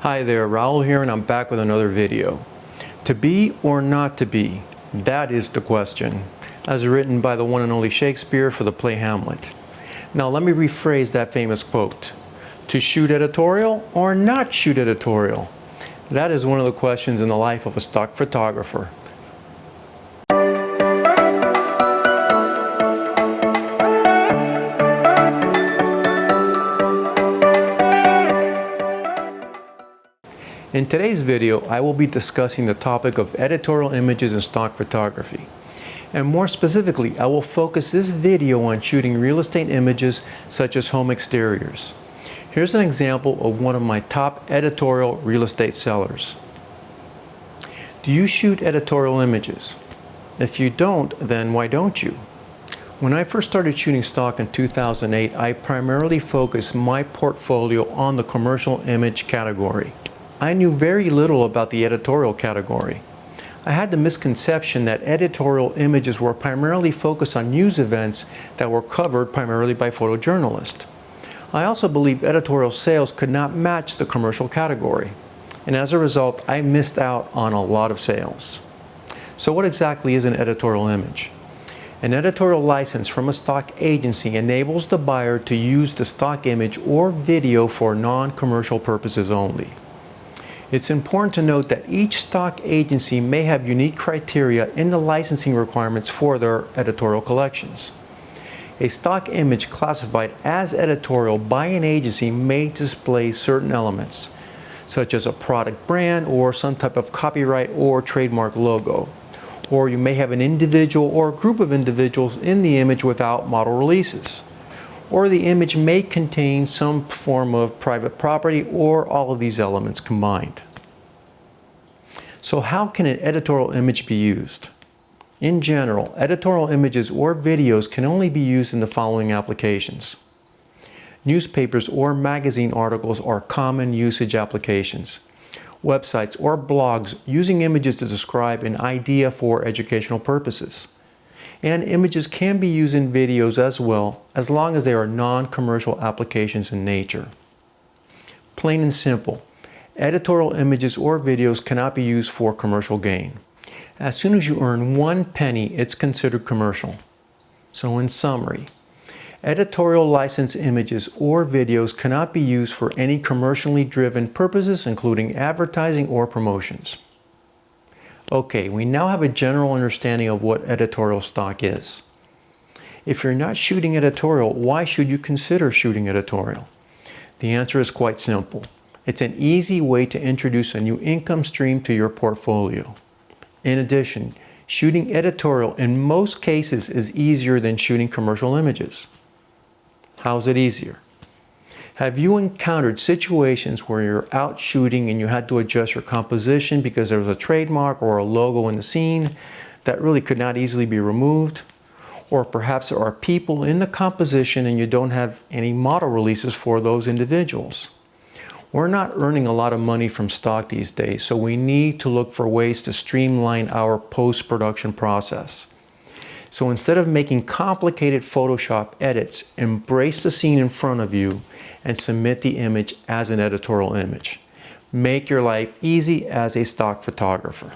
Hi there, Raul here, and I'm back with another video. To be or not to be? That is the question, as written by the one and only Shakespeare for the play Hamlet. Now let me rephrase that famous quote. To shoot editorial or not shoot editorial? That is one of the questions in the life of a stock photographer. In today's video, I will be discussing the topic of editorial images in stock photography. And more specifically, I will focus this video on shooting real estate images such as home exteriors. Here's an example of one of my top editorial real estate sellers. Do you shoot editorial images? If you don't, then why don't you? When I first started shooting stock in 2008, I primarily focused my portfolio on the commercial image category. I knew very little about the editorial category. I had the misconception that editorial images were primarily focused on news events that were covered primarily by photojournalists. I also believed editorial sales could not match the commercial category. And as a result, I missed out on a lot of sales. So what exactly is an editorial image? An editorial license from a stock agency enables the buyer to use the stock image or video for non-commercial purposes only. It's important to note that each stock agency may have unique criteria in the licensing requirements for their editorial collections. A stock image classified as editorial by an agency may display certain elements, such as a product brand or some type of copyright or trademark logo. Or you may have an individual or a group of individuals in the image without model releases. Or the image may contain some form of private property or all of these elements combined. So how can an editorial image be used? In general, editorial images or videos can only be used in the following applications. Newspapers or magazine articles are common usage applications. Websites or blogs using images to describe an idea for educational purposes. And images can be used in videos as well, as long as they are non-commercial applications in nature. Plain and simple, editorial images or videos cannot be used for commercial gain. As soon as you earn 1 penny, it's considered commercial. So in summary, editorial license images or videos cannot be used for any commercially driven purposes, including advertising or promotions. Okay, we now have a general understanding of what editorial stock is. If you're not shooting editorial, why should you consider shooting editorial? The answer is quite simple. It's an easy way to introduce a new income stream to your portfolio. In addition, shooting editorial in most cases is easier than shooting commercial images. How's it easier? Have you encountered situations where you're out shooting and you had to adjust your composition because there was a trademark or a logo in the scene that really could not easily be removed? Or perhaps there are people in the composition and you don't have any model releases for those individuals. We're not earning a lot of money from stock these days, so we need to look for ways to streamline our post-production process. So instead of making complicated Photoshop edits, embrace the scene in front of you and submit the image as an editorial image. Make your life easy as a stock photographer.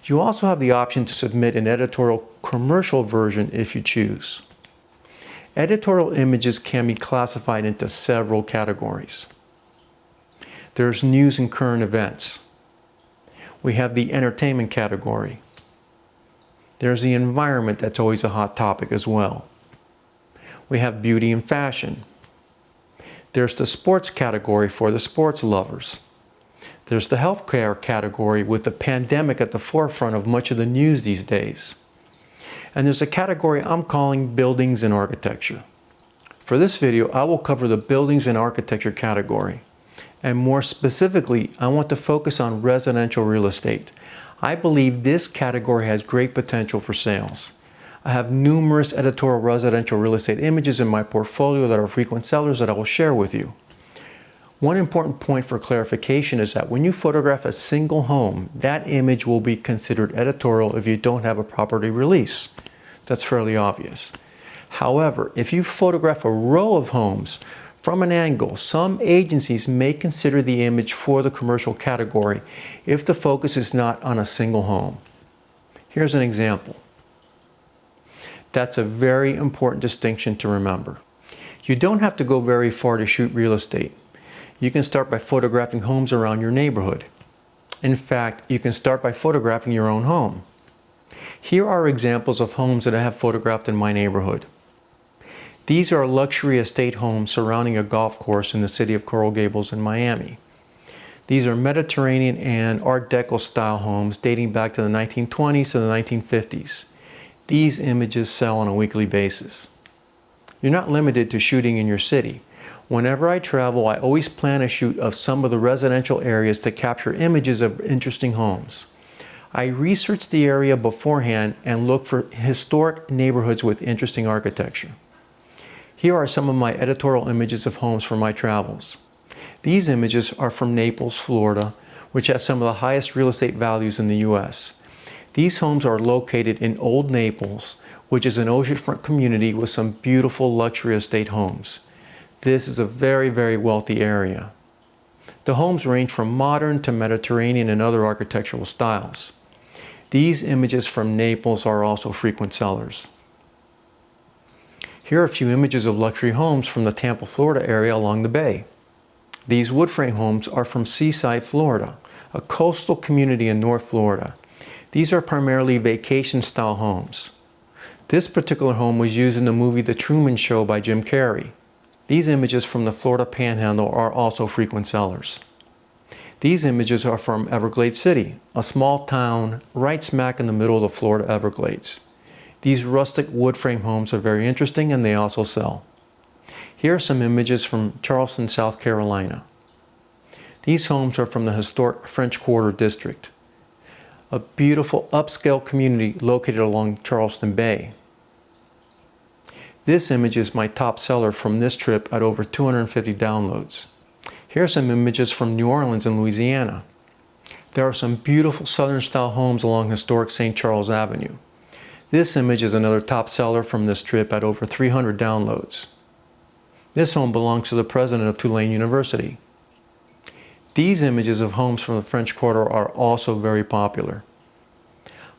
You also have the option to submit an editorial commercial version if you choose. Editorial images can be classified into several categories. There's news and current events. We have the entertainment category. There's the environment, that's always a hot topic as well. We have beauty and fashion. There's the sports category for the sports lovers. There's the healthcare category with the pandemic at the forefront of much of the news these days. And there's a category I'm calling buildings and architecture. For this video, I will cover the buildings and architecture category. And more specifically, I want to focus on residential real estate. I believe this category has great potential for sales. I have numerous editorial residential real estate images in my portfolio that are frequent sellers that I will share with you. One important point for clarification is that when you photograph a single home, that image will be considered editorial if you don't have a property release. That's fairly obvious. However, if you photograph a row of homes, From an angle, some agencies may consider the image for the commercial category if the focus is not on a single home. Here's an example. That's a very important distinction to remember. You don't have to go very far to shoot real estate. You can start by photographing homes around your neighborhood. In fact, you can start by photographing your own home. Here are examples of homes that I have photographed in my neighborhood. These are luxury estate homes surrounding a golf course in the city of Coral Gables in Miami. These are Mediterranean and Art Deco style homes dating back to the 1920s to the 1950s. These images sell on a weekly basis. You're not limited to shooting in your city. Whenever I travel, I always plan a shoot of some of the residential areas to capture images of interesting homes. I research the area beforehand and look for historic neighborhoods with interesting architecture. Here are some of my editorial images of homes for my travels. These images are from Naples, Florida, which has some of the highest real estate values in the U.S. These homes are located in Old Naples, which is an oceanfront community with some beautiful luxury estate homes. This is a very, very wealthy area. The homes range from modern to Mediterranean and other architectural styles. These images from Naples are also frequent sellers. Here are a few images of luxury homes from the Tampa, Florida area along the bay. These wood frame homes are from Seaside, Florida, a coastal community in North Florida. These are primarily vacation-style homes. This particular home was used in the movie The Truman Show by Jim Carrey. These images from the Florida Panhandle are also frequent sellers. These images are from Everglades City, a small town right smack in the middle of the Florida Everglades. These rustic wood frame homes are very interesting and they also sell. Here are some images from Charleston, South Carolina. These homes are from the historic French Quarter district, a beautiful upscale community located along Charleston Bay. This image is my top seller from this trip at over 250 downloads. Here are some images from New Orleans and Louisiana. There are some beautiful southern style homes along historic St. Charles Avenue. This image is another top seller from this trip at over 300 downloads. This home belongs to the president of Tulane University. These images of homes from the French Quarter are also very popular.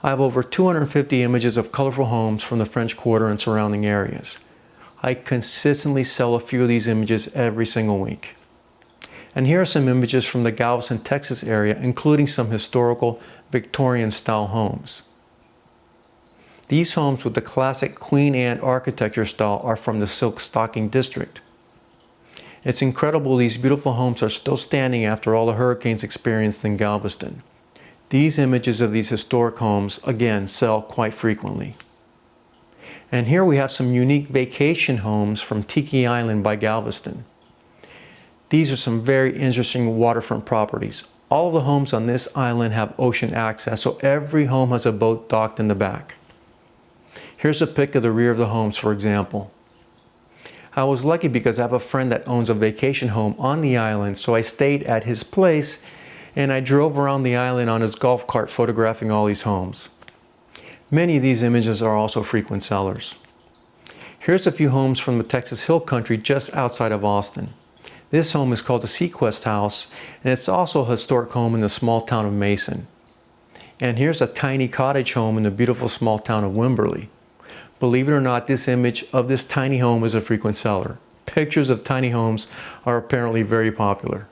I have over 250 images of colorful homes from the French Quarter and surrounding areas. I consistently sell a few of these images every single week. And here are some images from the Galveston, Texas area, including some historical Victorian style homes. These homes with the classic Queen Anne architecture style are from the Silk Stocking district. It's incredible these beautiful homes are still standing after all the hurricanes experienced in Galveston. These images of these historic homes, again, sell quite frequently. And here we have some unique vacation homes from Tiki Island by Galveston. These are some very interesting waterfront properties. All of the homes on this island have ocean access, so every home has a boat docked in the back. Here's a pic of the rear of the homes, for example. I was lucky because I have a friend that owns a vacation home on the island, so I stayed at his place and I drove around the island on his golf cart photographing all these homes. Many of these images are also frequent sellers. Here's a few homes from the Texas Hill Country just outside of Austin. This home is called the Sequest House, and it's also a historic home in the small town of Mason. And here's a tiny cottage home in the beautiful small town of Wimberley. Believe it or not, this image of this tiny home is a frequent seller. Pictures of tiny homes are apparently very popular.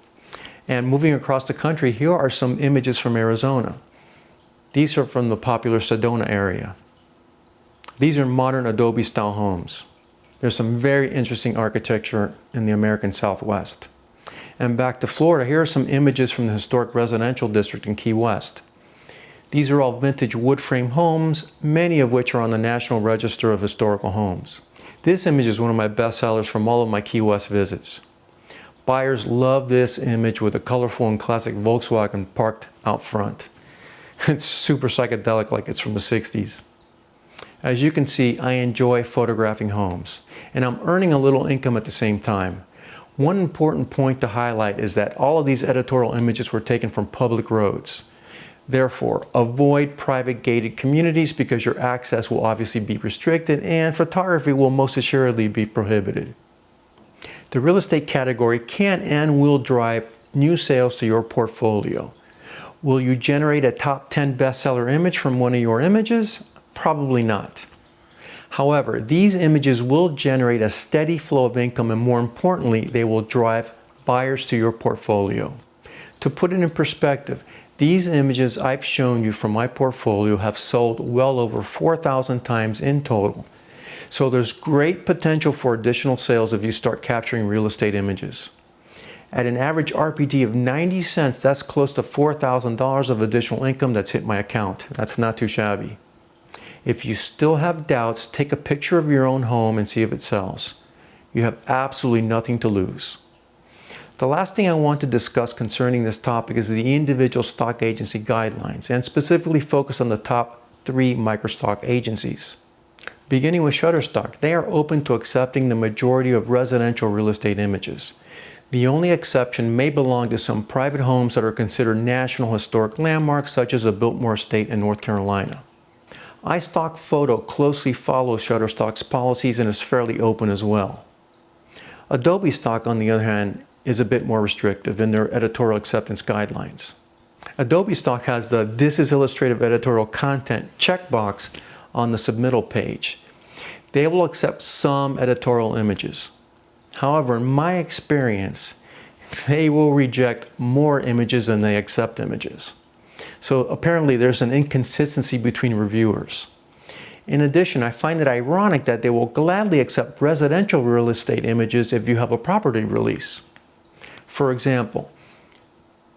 And moving across the country, here are some images from Arizona. These are from the popular Sedona area. These are modern Adobe style homes. There's some very interesting architecture in the American Southwest. And back to Florida, here are some images from the historic residential district in Key West. These are all vintage wood frame homes, many of which are on the National Register of Historical Homes. This image is one of my best sellers from all of my Key West visits. Buyers love this image with a colorful and classic Volkswagen parked out front. It's super psychedelic, like it's from the 60s. As you can see, I enjoy photographing homes, and I'm earning a little income at the same time. One important point to highlight is that all of these editorial images were taken from public roads. Therefore, avoid private gated communities because your access will obviously be restricted and photography will most assuredly be prohibited. The real estate category can and will drive new sales to your portfolio. Will you generate a top 10 bestseller image from one of your images? Probably not. However, these images will generate a steady flow of income, and more importantly, they will drive buyers to your portfolio. To put it in perspective, these images I've shown you from my portfolio have sold well over 4,000 times in total. So there's great potential for additional sales if you start capturing real estate images. At an average RPT of 90 cents, that's close to $4,000 of additional income that's hit my account. That's not too shabby. If you still have doubts, take a picture of your own home and see if it sells. You have absolutely nothing to lose. The last thing I want to discuss concerning this topic is the individual stock agency guidelines, and specifically focus on the top 3 microstock agencies. Beginning with Shutterstock, they are open to accepting the majority of residential real estate images. The only exception may belong to some private homes that are considered national historic landmarks, such as a Biltmore Estate in North Carolina. iStock Photo closely follows Shutterstock's policies and is fairly open as well. Adobe Stock, on the other hand, is a bit more restrictive in their editorial acceptance guidelines. Adobe Stock has the "This is illustrative editorial content" checkbox on the submittal page. They will accept some editorial images. However, in my experience, they will reject more images than they accept images. So apparently there's an inconsistency between reviewers. In addition, I find it ironic that they will gladly accept residential real estate images if you have a property release. For example,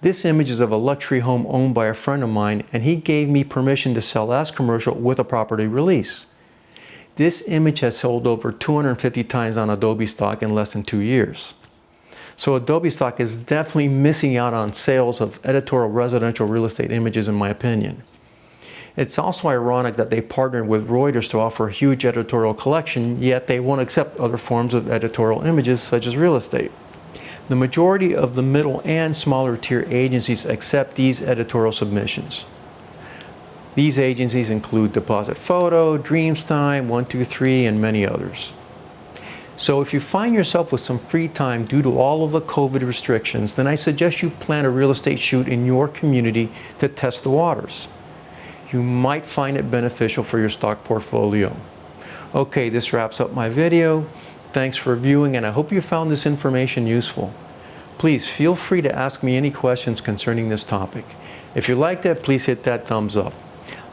this image is of a luxury home owned by a friend of mine, and he gave me permission to sell as commercial with a property release. This image has sold over 250 times on Adobe Stock in less than 2 years. So Adobe Stock is definitely missing out on sales of editorial residential real estate images, in my opinion. It's also ironic that they partnered with Reuters to offer a huge editorial collection, yet they won't accept other forms of editorial images such as real estate. The majority of the middle and smaller tier agencies accept these editorial submissions. These agencies include Deposit Photo, Dreamstime, 123, and many others. So if you find yourself with some free time due to all of the COVID restrictions, then I suggest you plan a real estate shoot in your community to test the waters. You might find it beneficial for your stock portfolio. Okay, this wraps up my video. Thanks for viewing, and I hope you found this information useful. Please feel free to ask me any questions concerning this topic. If you liked it, please hit that thumbs up.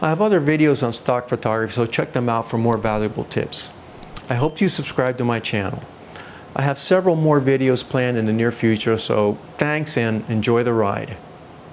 I have other videos on stock photography, so check them out for more valuable tips. I hope you subscribe to my channel. I have several more videos planned in the near future, so thanks and enjoy the ride.